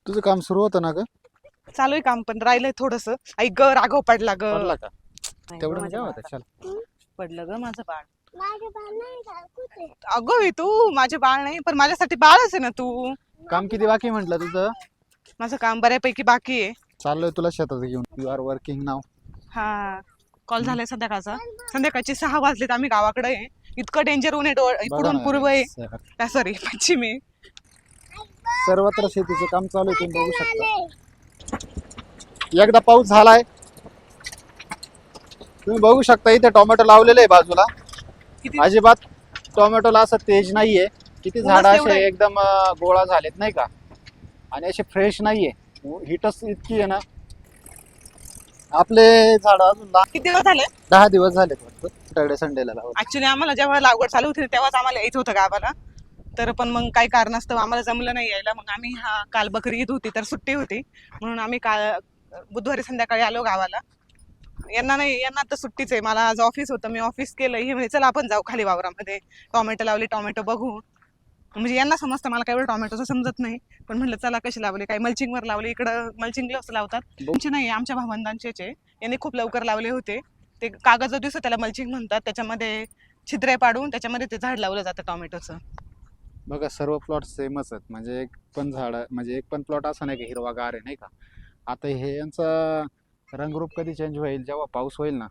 तुझं काम सुरू होतं ना ग? चालू आहे काम पण राहिलंय थोडस. ऐक ग, राघव पडला ग. पडला का? नाही ग, तेवढं माझ्या नाही होतं. बाळाला. चल पडलं ग माझं बाळ. अगं हे तू माझे बाळ नाही पण माझ्यासाठी बाळच आहे ना तू. काम किती बाकी म्हटलं तुझं? माझं काम बऱ्यापैकी बाकी आहे. चाललोय तुला शेतात घेऊन. यू आर वर्किंग नाव. हा कॉल झालाय संध्याकाळचा. संध्याकाळचे 6 वाजलेत, आम्ही गावाकडे आहे. इतकं डेंजर ऊन आहे, बघा इकडून ना पूर्व आहे. सर, सॉरी पश्चिम आहे. सर्वत्र शेतीचं काम चालू आहे, तुम्ही बघू शकता. एकदा पाऊस झालाय, तुम्ही बघू शकता इथे टोमॅटो लावलेले आहे बाजूला. किती अजिबात टोमॅटोला असं तेज नाहीये. किती ऊनच झाड तेवढं असे आहे. एकदम गोळा झालेत नाही का, आणि असे फ्रेश नाहीये. हिटच इतकी आहे ना. आपले झाड अजून किती दिवस झाले? 10 दिवस झालेत वाटतं. सॅटर्डे संडेला लावत. ऍक्च्युली आम्हाला जेव्हा लागवड चालू होती तेव्हाच आम्हाला यायचं होतं गावाला. तर पण मग काही कारणास्तव आम्हाला जमलं नाही यायला. मग आम्ही काल बकरी ईद होती तर सुट्टी होती म्हणून आम्ही काल बुधवारी संध्याकाळी आलो गावाला. यांना आता सुट्टीच आहे. मला आज ऑफिस होतं, मी ऑफिस केलं. हे म्हणजे चला आपण जाऊ खाली वावरामध्ये, टोमॅटो लावले, टोमॅटो बघू. म्हणजे यांना समजतं, मला काय एवढं टोमॅटोचं समजत नाही. पण म्हटलं चला कशी लावले, काही मल्चिंगवर लावले. इकडं मल्चिंगला असं लावतात. तुमचे नाही, आमच्या भावंडांचेच आहे. यांनी खूप लवकर लावले होते. ते कागद जो दिसतो त्याला मल्चिंग म्हणतात. त्याच्यामध्ये छिद्रे पाडून त्याच्यामध्ये ते झाड लावलं जातं टोमॅटोचं. बघा सर्व प्लॉट सेमच आहेत. म्हणजे एक पण प्लॉट असा नाही की हिरवागार आहे नाही का. आता हे यांचा रंगरूप कधी चेंज होईल, जेव्हा पाऊस होईल ना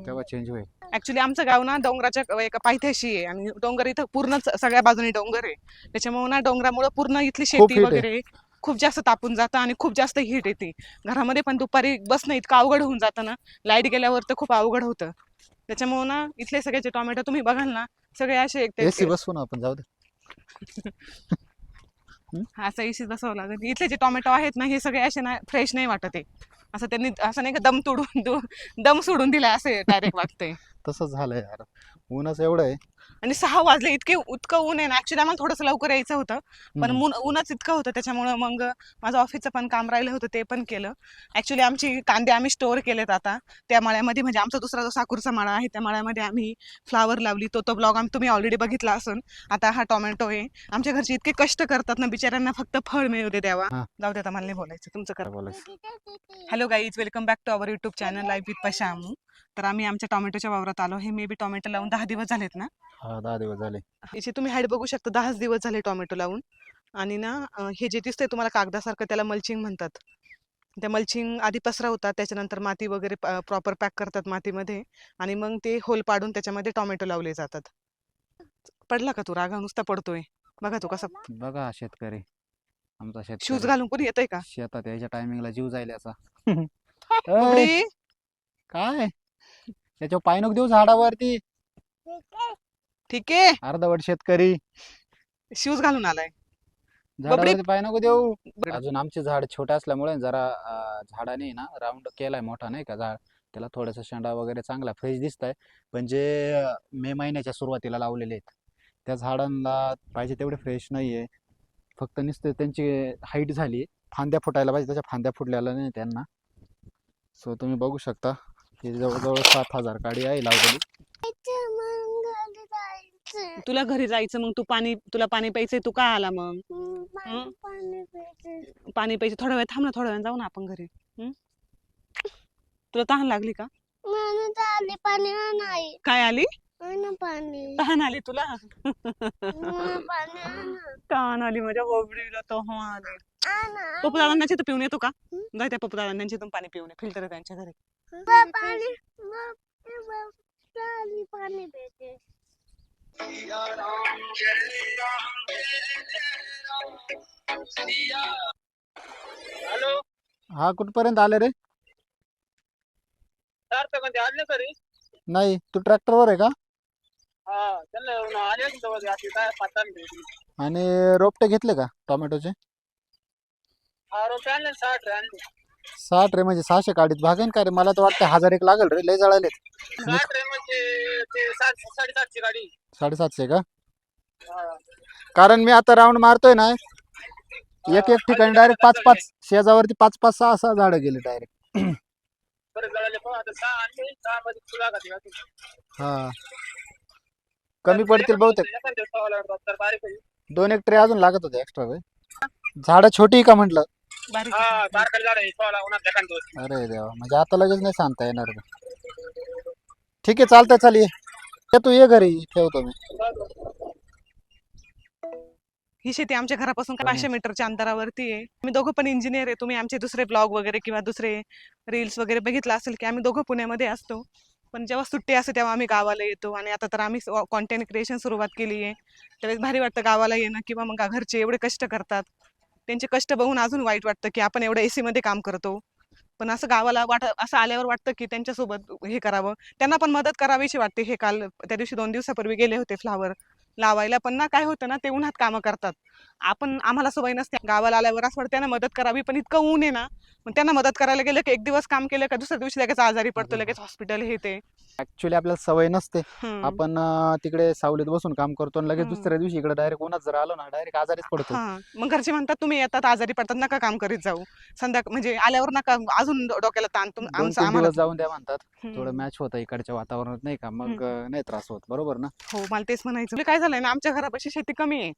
तेव्हा चेंज होईल. ऍक्च्युली आमचं गाव ना डोंगराच्या एका पायथ्याशी आहे आणि डोंगर इथं पूर्ण सगळ्या बाजूनी डोंगर आहे. त्याच्यामुळे ना डोंगरामुळे पूर्ण इथली खूप शेती heat आहे. वगैरे खूप जास्त तापून जातं आणि खूप जास्त हीट येते. घरामध्ये पण दुपारी बसणं इतकं अवघड होऊन जातं ना, लाईट गेल्यावर तर खूप अवघड होतं. त्याच्यामुळे ना इथले सगळ्याचे टोमॅटो तुम्ही बघाल ना, सगळे असे एसी बसवू ना आपण, जाऊ दे. असा इशी बसावं लागेल. इथले जे टोमॅटो आहेत ना, हे सगळे असे ना फ्रेश नाही वाटत आहे. असं त्यांनी असं नाही का दम सोडून दिला असे डायरेक्ट वाटतंय. तसंच झालंय यार, ऊनच एवढं आहे. आणि 6 वाजले, इतकं ऊन आहे ना. ऍक्च्युली आम्हाला थोडंसं लवकर यायचं होतं पण ऊनच इतकं होतं त्याच्यामुळं मग माझं ऑफिसचं पण काम राहिलं होतं, ते पण केलं. ऍक्च्युली आमची कांदे आम्ही स्टोअर केलेत आता त्या मळ्यामध्ये. म्हणजे आमचा दुसरा जो साकूरचा मळा आहे त्या मळ्यामध्ये आम्ही फ्लावर लावली. तो ब्लॉग तुम्ही ऑलरेडी बघितला असून. आता हा टोमॅटो आहे. आमच्या घरचे इतके कष्ट करतात ना, बिचाऱ्यांना फक्त फळ मिळू दे द्यावा. हा. जाऊ दे, आता मला नाही बोलायचं, तुमचं काय करा. बोलायचं? Hello guys, welcome back to our YouTube channel live with Pashamu. तर आम्ही आमच्या टोमॅटोच्या वावरात आलो. हे मे बी टोमॅटो लावून 10 दिवस झालेत ना. हा, 10 दिवस झाले. याची तुम्ही हाईट बघू शकता, 10 दिवस झाले टोमॅटो लावून. आणि ना हे जे दिसतंय तुम्हाला कागदासारखं, त्याला मल्चिंग म्हणतात. त्या मल्चिंग आधी पसरवतात, त्याच्यानंतर माती वगैरे प्रॉपर पॅक करतात मातीमध्ये आणि मग ते होल पाडून त्याच्यामध्ये टोमॅटो लावले जातात. पडला का तू? रागा नुसता पडतोय बघा तू कसा. बघा शेतकरी, आमचा शूज शेतकरी घालून कोणी येतंय का? शेतात यायच्या टायमिंगला जीव जाईल याचा. बबडी, ऐ, काय त्याच्या पाय नको देऊ झाडावरती. ठीक आहे. अर्धवट शेतकरी शूज घालून आलाय. झाडावरती पाय नको देऊ. अजून आमचे झाड छोटे असल्यामुळे जरा झाडाने ना राऊंड केलाय मोठा नाही का झाड. त्याला थोडासा शेंडा वगैरे चांगला फ्रेश दिसत आहे. पण जे मे महिन्याच्या सुरुवातीला लावलेले आहेत त्या झाडांना पाहिजे तेवढे फ्रेश नाहीये. फक्त नुसते त्यांची हाईट झाली, फांद्या फुटायला पाहिजे, त्याच्या फांद्या फुटलेल्या नाही त्यांना. सो तुम्ही बघू शकता ही जवळजवळ 7,000 काडी आहे लावलेली. तुला घरी जायचं, मग तुला पाणी प्यायचंय, तू का आला मग? पाणी प्यायचं, थोड्या वेळ थांब ना, थोड्या वेळ जाऊ ना आपण घरी. तुला तहान लागली का? काय आली? तहान आली तुला? तहान आली माझ्या बोबडीला, तहान आली. पप्पू दादांची तर पिऊन येतो का? जाय त्या पप्पू दादांची पण पाणी पिऊन ये, फिल्टर आहे त्यांच्या घरी. हॅलो हा, कुठपर्यंत आले रे? सर तर कधी आले तरी नाही, तू ट्रॅक्टरवर आहे का? हा त्यांना आले काय पत्ता नाही. आणि रोपटे घेतले का टोमॅटोचे? हा रोपे आणले 60 आणले. 60 रे, म्हणजे 600 काडीत भागेन का रे? मला तर वाटतं 1000 एक लागेल रे, लय जळालेत. 60 रे म्हणजे ते 750 गाडी. 750 का? हा. कारण मी आता राऊंड मारतोय ना, एक ठिकाणी डायरेक्ट 5-5 शेजावरती 5-5 6-6 झाडं गेले डायरेक्ट. बरं जळाले पण आता 6 आणले, 6 मध्ये तुला हा, कमी पडतील बहुतेक. तर बारीक आहे. 2-1 ट्रे अजून लागत होते एक्स्ट्रा वे. झाडं छोटी का म्हटलं? बारीक हा बारकाली झाड आहे सोला उन्हात एखाद दिवस. अरे देवा, म्हणजे आता लगेच नाही सांगता येणार का? ठीक आहे, चालतंय, चाल ये तू, ये घरी, ठेवतो मी. ही शेती आमच्या घरापासून पण 500 मीटरच्या अंतरावरती आहे. आम्ही दोघं पण इंजिनियर आहे. तुम्ही आमचे दुसरे ब्लॉग वगैरे किंवा दुसरे रील्स वगैरे बघितलं असेल की आम्ही दोघं पुण्यामध्ये असतो. पण जेव्हा सुट्टी असते तेव्हा आम्ही गावाला येतो आणि आता तर आम्ही कॉन्टेंट क्रिएशन सुरुवात केली आहे. त्यावेळेस भारी वाटतं गावाला येणं किंवा मग घरचे एवढे कष्ट करतात. त्यांचे कष्ट बघून अजून वाईट वाटतं की आपण एवढं AC मध्ये काम करतो. पण असं गावाला असं आल्यावर वाटतं की त्यांच्यासोबत हे करावं, त्यांना पण मदत करावीशी वाटते. हे काल त्या दिवशी 2 दिवसापूर्वी गेले होते फ्लावर लावायला, पण ना काय होतं ना, ते उन्हात कामं करतात. आम्हाला सवय नसते. गावाला आल्यावर असं वाटतं त्यांना मदत करावी, पण इतकं ऊन आहे ना, मग त्यांना मदत करायला गेलं की एक दिवस काम केलं का दुसऱ्या दिवशी लगेच आजारी पडतो, लगेच हॉस्पिटल हे ते. ऍक्च्युली आपल्याला सवय नसते. हम्म. आपण तिकडे सावलीत बसून काम करतो आणि लगेच हम्म. दुसऱ्या दिवशी इकडे डायरेक्ट उन्हात जर आलो ना, डायरेक्ट आजारीच पडतो. हा, मग घरचे म्हणतात तुम्ही येतात आजारी पडतात, नका काम करीत जाऊ. म्हणजे आल्यावर नका अजून डोक्याला ताण 2-3 आम्हाला. दिवस जाऊन द्या म्हणतात. थोडं हम्म. मॅच होतं इकडच्या वातावरणात, नाही का? मग हम्म. नाही त्रास होत, बरोबर ना? हो, मला तेच म्हणायचं. म्हणजे काय झालंय ना, आमच्या घरापाशी शेती कमी आहे.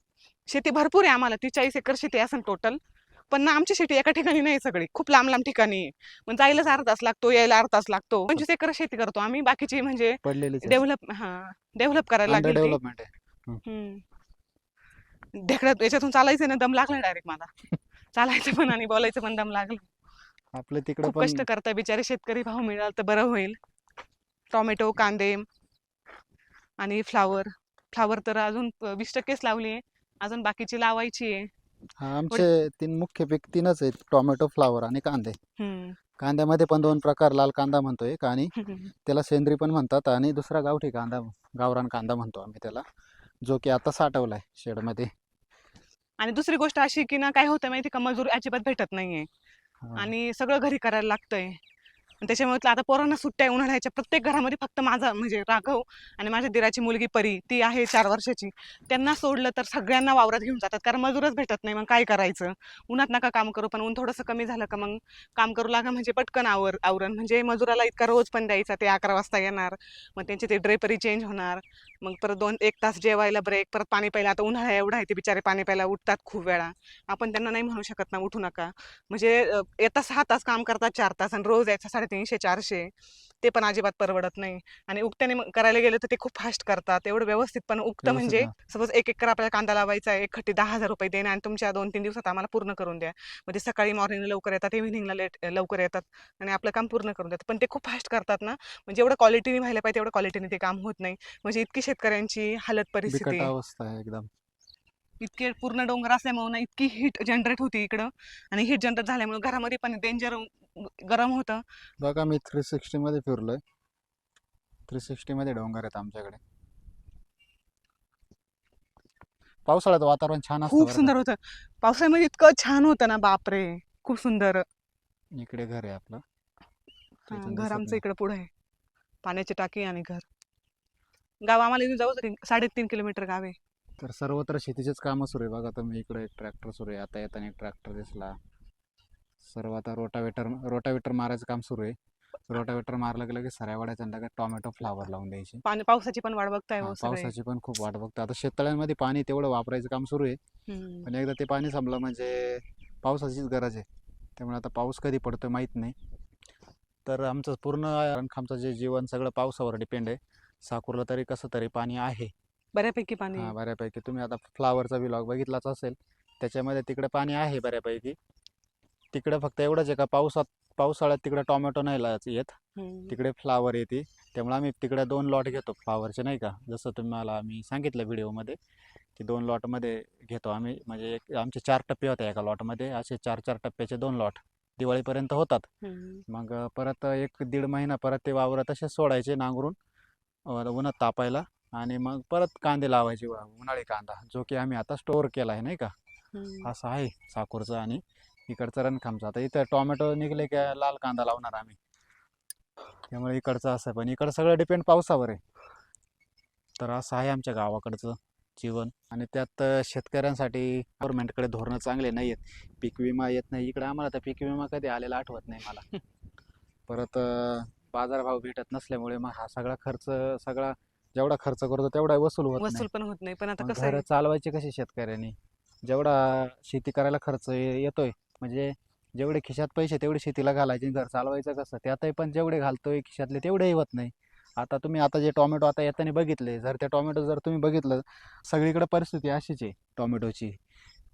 शेती भरपूर आहे आम्हाला, 40 एकर शेती असेल टोटल. पण ना आमची शेती एका ठिकाणी नाही, सगळी खूप लांब लांब ठिकाणी आहे. मग जायलाच अर्धा तास लागतो, यायला अर्धा तास लागतो. 25 एकर शेती करतो आम्ही. बाकीची म्हणजे पडलेलीच आहे, डेव्हलप करायला अंडर लागेल ती. डेव्हलपमेंट आहे. हम्म. ढेकळत याच्यातून चालायचं ना, दम लागला डायरेक्ट मला. चालायचं पण आणि बोलायचं पण दम लागला. आपलं तिकडं खूप पण कष्ट करताय बिचारे शेतकरी. भाव मिळाला तर बरं होईल. टोमॅटो, कांदे आणि फ्लावर. फ्लावर तर अजून 20%च लावली आहे. अजून बाकीची लावायची आहे. आमचे मुख्य पीक 3च आहेत: टोमॅटो, फ्लावर आणि कांदे. हम्म. कांद्यामध्ये पण 2 प्रकार: लाल कांदा म्हणतो एक, आणि हम्म. त्याला सेंद्री पण म्हणतात, आणि दुसरा गावठी कांदा, गावरान कांदा म्हणतो आम्ही त्याला, जो की आता साठवलाय शेडमध्ये. आणि दुसरी गोष्ट अशी की ना, काय होतं माहिती का, मजूर अजिबात भेटत नाहीये हा. आणि सगळं घरी करायला लागतंय. आणि त्याच्यामुळे आता पोरांना सुट्ट्या आहे उन्हाळ्याच्या. प्रत्येक घरामध्ये फक्त माझा म्हणजे राघव आणि माझ्या दिराची मुलगी परी, ती आहे 4 वर्षाची. त्यांना सोडलं तर सगळ्यांना वावरात घेऊन जातात, कारण मजूरच भेटत नाही. मग काय करायचं? उन्हात नका काम करू, पण ऊन थोडंसं कमी झालं का मग काम करू लागा, म्हणजे पटकन आवरण. म्हणजे मजुराला इतका रोज पण द्यायचा, ते 11 वाजता येणार, मग त्यांची ते ड्रेपरी चेंज होणार, मग परत 1 तास जेवायला ब्रेक, परत पाणी प्यायला. आता उन्हाळा एवढा आहे, ते बिचारे पाणी प्यायला उठतात खूप वेळा. आपण त्यांना नाही म्हणू शकत ना उठू नका. म्हणजे येता 6 तास काम करतात, 4 तास, आणि रोज यायचं 350-400. ते पण अजिबात परवडत नाही. आणि उगत्याने करायला गेलं तर ते खूप फास्ट करतात, एवढं व्यवस्थित पण उगतं. व्यवस्थित म्हणजे ना. सपोज 1 एकर आपल्याला कांदा लावायचा आहे, एक खट्टी 10,000 रुपये देणे, आणि तुमच्या 2-3 दिवसात आम्हाला पूर्ण करून द्या. म्हणजे सकाळी मॉर्निंगला लवकर येतात, इव्हिनिंगला लवकर येतात, आणि आपलं काम पूर्ण करून देतात. पण ते खूप फास्ट करतात ना, म्हणजे एवढं क्वालिटीने व्हायला पाहिजे तेवढं क्वालिटीने ते काम होत नाही. म्हणजे इतकी शेतकऱ्यांची हालत परिस्थिती बिकट आहे. अवस्था आहे एकदम. इतके पूर्ण डोंगर असल्यामुळे ना, इतकी हीट जनरेट होती इकडं, आणि हीट जनरेट झाल्यामुळे घरामध्ये पण डेंजर गरम होतं. बघा, मी 360 मध्ये फिरलोय. 360 मध्ये डोंगर आहेत आमच्याकडे. पावसाळ्यात वातावरण छान असतं खूप बरं का. सुंदर होतं. पावसाळ्यामध्ये इतकं छान होतं ना, बापरे, खूप सुंदर. इकडे घर आहे आपलं, हा, तिथून घर दिसत आमचं नाही. इकडे पुढे आहे. पाण्याची टाकी आणि घर. गाव आम्हाला इथून जाऊ तरी 3.5 किलोमीटर गाव आहे. तर सर्वत्र शेतीचेच कामं सुरू आहे. बघा तुम्ही, इकडे एक ट्रॅक्टर सुरू आहे, आता येताना एक ट्रॅक्टर दिसला. सर्व आता रोटावेटर मारायचं काम सुरू आहे. रोटावेटर मारलं गेलं की सऱ्या वाड्याच्या अंदाज टोमॅटो, फ्लावर लावून द्यायची. पावसाची पण वाट बघताय हा, हो सगळे. पावसाची पण खूप वाट बघतो. आता शेततळ्यांमध्ये पाणी तेवढं वापरायचं काम सुरू आहे, हम्म. पण एकदा ते पाणी संपलं म्हणजे पावसाचीच गरज आहे. त्यामुळे आता पाऊस कधी पडतो माहीत नाही. तर आमचं पूर्ण रणखामचं जे जीवन सगळं पावसावर डिपेंड आहे. साकूरला तरी कसं तरी पाणी आहे. बऱ्यापैकी पाणी हां, आहे. बऱ्यापैकी. तुम्ही आता फ्लावरचा व्लॉग बघितलाच असेल, त्याच्यामध्ये तिकडे पाणी आहे बऱ्यापैकी. तिकडे फक्त एवढंच आहे का, पावसाळ्यात तिकडे टोमॅटो नाही येत, हम्म. तिकडे फ्लावर येते. त्यामुळे आम्ही तिकडे 2 लॉट घेतो फ्लावरचे, नाही का, जसं तुम्हाला मी सांगितलं व्हिडिओमध्ये, की 2 लॉटमध्ये घेतो आम्ही. म्हणजे आमचे 4 टप्पे होते एका लॉटमध्ये, असे 4-4 टप्प्याचे 2 लॉट दिवाळीपर्यंत होतात. हम्म. मग परत 1-1.5 महिना परत ते वावरं तसेच सोडायचे नांगरून उन्हात तापायला, आणि मग परत कांदे लावायचे, उन्हाळी कांदा, जो की आम्ही आता स्टोअर केला आहे, नाही का. हम्म. असं आहे साकूरचं आणि इकडचं रणखामचं. आता इथं टोमॅटो निघले की लाल कांदा लावणार आम्ही, त्यामुळे इकडचं असं. पण इकडं सगळं डिपेंड पावसावर आहे. तर असं आहे आमच्या गावाकडचं जीवन. आणि त्यात शेतकऱ्यांसाठी गव्हर्नमेंटकडे धोरणं चांगले नाही आहेत. पीक विमा येत नाही इकडे आम्हाला, तर पीक विमा कधी आलेला आठवत नाही मला. परत बाजारभाव भेटत नसल्यामुळे मग हा सगळा जेवढा खर्च करतो तेवढा वसूल होत नाही. वसूल पण होत नाही. पण आता मग कसं घरं आहे, चालवायचे कसे शेतकऱ्यांनी? जेवढा शेती करायला खर्च येतोय, म्हणजे जेवढे खिशात पैसे तेवढे शेतीला घालायचे, घर चालवायचं कसं, त्यातही पण जेवढे घालतोय खिशातले तेवढेही होत नाही. आता जे टोमॅटो आता येताना बघितले, जर ते टोमॅटो जर तुम्ही बघितलं, सगळीकडे परिस्थिती अशीच आहे टोमॅटोची.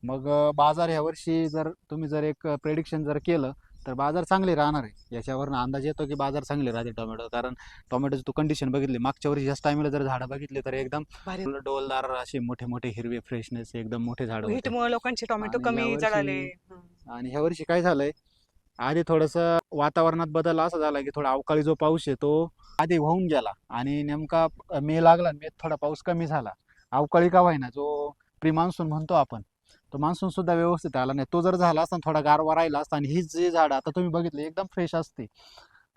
मग बाजार ह्यावर्षी जर तुम्ही जर एक प्रेडिक्शन जर केलं तर बाजार चांगले राहणार आहे. याच्यावरून अंदाज येतो की बाजार चांगले राहते टोमॅटो, कारण टोमॅटोची तू कंडिशन बघितली, मागच्या वर्षी याच टायमाला जर झाडं बघितली तर एकदम भारी डोलदार असे मोठे मोठे हिरवे फ्रेशनेस एकदम मोठे झाडं होते. हिटमुळे लोकांचे टोमॅटो आणि कमी यावर्षी- जळाले. आणि ह्या वर्षी काय झालंय, आधी थोडंसं वातावरणात बदल असा झाला की थोडा अवकाळी जो पाऊस आहे तो आधी वाहून गेला आणि नेमका मे लागला, मे थोडा पाऊस कमी झाला. अवकाळी का व्हायना, जो प्री मान्सून म्हणतो आपण, तो मान्सून सुद्धा व्यवस्थित आला नाही. तो जर झाला असता थोडा गारवा राहिला असता आणि ही जी झाडं आता तुम्ही बघितली एकदम फ्रेश असते,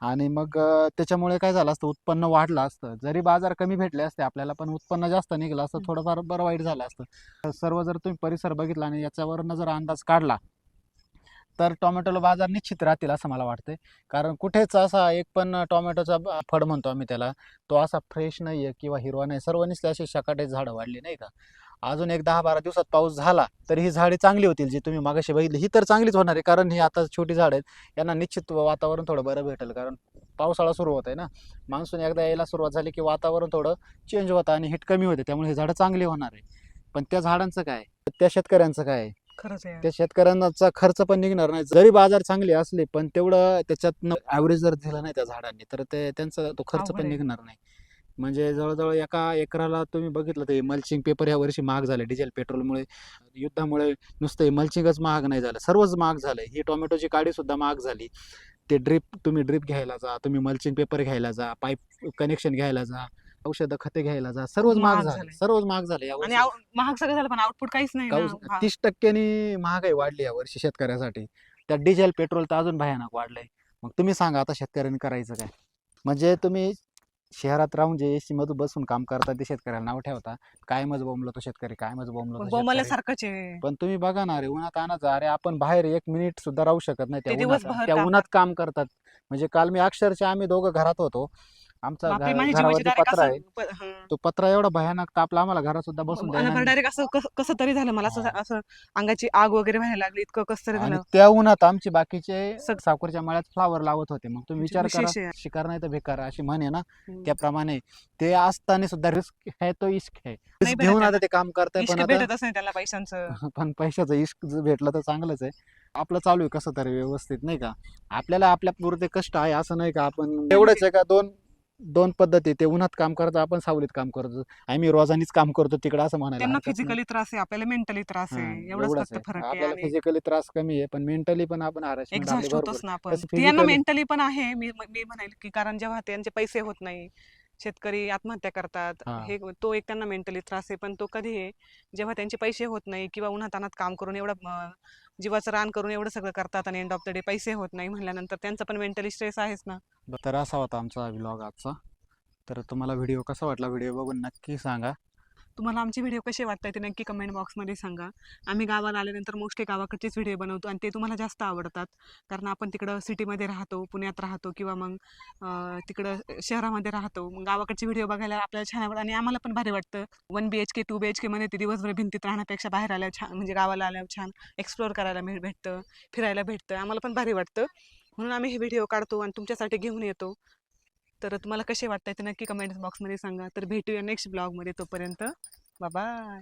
आणि मग त्याच्यामुळे काय झालं असतं, उत्पन्न वाढलं असतं. जरी बाजार कमी भेटले असते आपल्याला, पण उत्पन्न जास्त निघलं असतं, थोडंफार बरं वाईट झालं असतं. सर्व जर तुम्ही परिसर बघितला आणि याच्यावरनं जर अंदाज काढला तर टोमॅटोला बाजार निश्चित राहतील असं मला वाटतंय. कारण कुठेच असा एक पण टोमॅटोचा फळ म्हणतो आम्ही त्याला, तो असा फ्रेश नाही आहे किंवा हिरवा नाही. सर्व नुसते असे शकाटे झाडं वाढली नाही का. अजून एक 10-12 दिवसात पाऊस झाला तर ही झाडे चांगली होतील, जी तुम्ही मागाशी बघितली ही तर चांगलीच होणार आहे. कारण ही आता छोटी झाडं आहेत, यांना निश्चित वातावरण थोडं बरं भेटेल. कारण पावसाळा सुरू होत आहे ना, मान्सून एकदा यायला सुरुवात झाली की वातावरण थोडं चेंज होतं आणि हिट कमी होते, त्यामुळे ही झाडं चांगली होणार आहे. पण त्या झाडांचं काय, त्या शेतकऱ्यांचं काय, खरंच आहे. त्या शेतकऱ्यांचा खर्च पण निघणार नाही. जरी बाजार चांगले असले पण तेवढं त्याच्यातनं ॲव्हरेज जर दिलं नाही त्या झाडांनी तर ते त्यांचा तो खर्च अवघड पण आहे. निघणार नाही. म्हणजे जवळजवळ एका एकराला तुम्ही बघितलं तर मल्चिंग पेपर ह्या वर्षी महाग झाले. डिझेल पेट्रोलमुळे, युद्धामुळे नुसतं मल्चिंगच महाग नाही झालं, सर्वच महाग झालं. ही टोमॅटोची काडी सुद्धा महाग झाली. ते तुम्ही ड्रीप घ्यायला जा, तुम्ही मल्चिंग पेपर घ्यायला जा, पाईप कनेक्शन घ्यायला जा, औषधं खते घ्यायला जा, सर्वच खूप महाग महाग झाले, झालंय. सर्वच महाग झाले आणि यावर्षी. महाग सगळं झालं पण आउटपुट काहीच नाही ना. 30% महागाई वाढली यावर्षी शेतकऱ्यासाठी. त्यात डिझेल पेट्रोल तर अजून भयानक वाढलंय. मग तुम्ही सांगा आता शेतकऱ्यांनी करायचं काय. म्हणजे तुम्ही शहरात राहून जे एसी मध्ये बसून काम करतात ते शेतकऱ्याला नाव ठेवता, कायमच बोंबलतो शेतकरी, कायमच बोंबलतो शेतकरी. बोंबल्यासारखंच आहे. पण तुम्ही बघा ना रे, उन्हात आणत अरे आपण बाहेर 1 मिनिट सुद्धा राहू शकत नाही ते त्या उन्हात. दिवसभर त्या काम उन्हात काम करतात. म्हणजे काल मी अक्षरशः आम्ही दोघं घरात होतो, आमचा बापरे, माझी जीवाची घरावरती डायरेक्ट पत्रा आहे, असं तो पत्रा एवढा भयानक तापला आम्हाला घरात सुद्धा बसून द्यायला नाही. डायरेक्ट असं कसं तरी झालं मला, असं हा. असं अंगाची आग वगैरे व्हायला लागली, इतकं कसं तरी आणि झालं. त्या उन्हात आमचे बाकीचे सग- साकोरच्या मळ्यात फ्लावर लावत होते. मग तुम्ही म्हणजे विचार करा, विशेष आहे. शिकार नाही तर बेकार अशी म्हण आहे ना, हम्म. त्याप्रमाणे ते असताना सुद्धा रिस्क आहे तो इश्क आहे. नाही रिस्क भेटत घेऊन आता त्यांना. ते काम करताय, इश्क पण आता भेटतच नाही त्याला पैशांचं. पण पैशाचं इश्क जर भेटलं तर चांगलंच आहे. आपलं चालू आहे कसं तरी व्यवस्थित नाही का. आपल्याला आपल्या पुरते कष्ट आहे असं नाही का, आपण एवढंच आहे का, दोन दोन पद्धती, ते उन्हात काम करतो, आपण सावलीत काम करतो. आम्ही रोजानीच काम करतो तिकडं असं म्हणायला त्यांना हरकत नाही. फिजिकली त्रास आहे, आपल्याला मेंटली त्रास हा, आहे, एवढंच एवढंच फक्त आहे. फरक आहे. आपल्याला आणि फिजिकली त्रास कमी आहे, पण मेंटली पण आपण हॅरॅसमेंट आपली एक्झॉस्ट बरोबर होतोच ना आपण. तसं त्यांना physically- मेंटली पण आहे. मी म्हणेल की कारण जेव्हा त्यांचे पैसे होत नाही, शेतकरी आत्महत्या करतात, हा. हे तो एक त्यांना मेंटली त्रास आहे. पण तो कधी आहे, जेव्हा त्यांचे पैसे होत नाही किंवा उन्हातानात काम करून एवढं जीवाचं रान करून एवढं सगळं करतात आणि एंड ऑफ द डे पैसे होत नाही म्हणल्यानंतर त्यांचा पण मेंटली स्ट्रेस आहेच ना. तर असा होता आमचा व्लॉग आजचा. तर तुम्हाला व्हिडिओ कसा वाटला, व्हिडिओ बघून नक्की सांगा. तुम्हाला आमचे व्हिडिओ कसे वाटतात ते नक्की कमेंट बॉक्समध्ये सांगा. आम्ही गावाला आल्यानंतर मोस्टली गावाकडचेच व्हिडिओ बनवतो आणि ते तुम्हाला जास्त आवडतात. कारण आपण तिकडं सिटीमध्ये राहतो, पुण्यात राहतो किंवा मग तिकडं शहरामध्ये राहतो. मग गावाकडचे व्हिडिओ बघायला आपल्याला छान आवडतं आणि आम्हाला पण भारी वाटतं. 1 BHK 2 BHK मध्ये ते दिवसभर भिंतीत राहण्यापेक्षा बाहेर आल्यावर छान, म्हणजे गावाला आल्यावर छान एक्सप्लोअर करायला भेटतं, फिरायला भेटतं. आम्हाला पण भारी वाटतं, म्हणून आम्ही हे व्हिडिओ काढतो आणि तुमच्यासाठी घेऊन येतो. तर तुम्हाला कसे वाटतात ते नक्की कमेंट बॉक्समध्ये सांगा. तर भेटूया नेक्स्ट ब्लॉगमध्ये. तोपर्यंत बाय.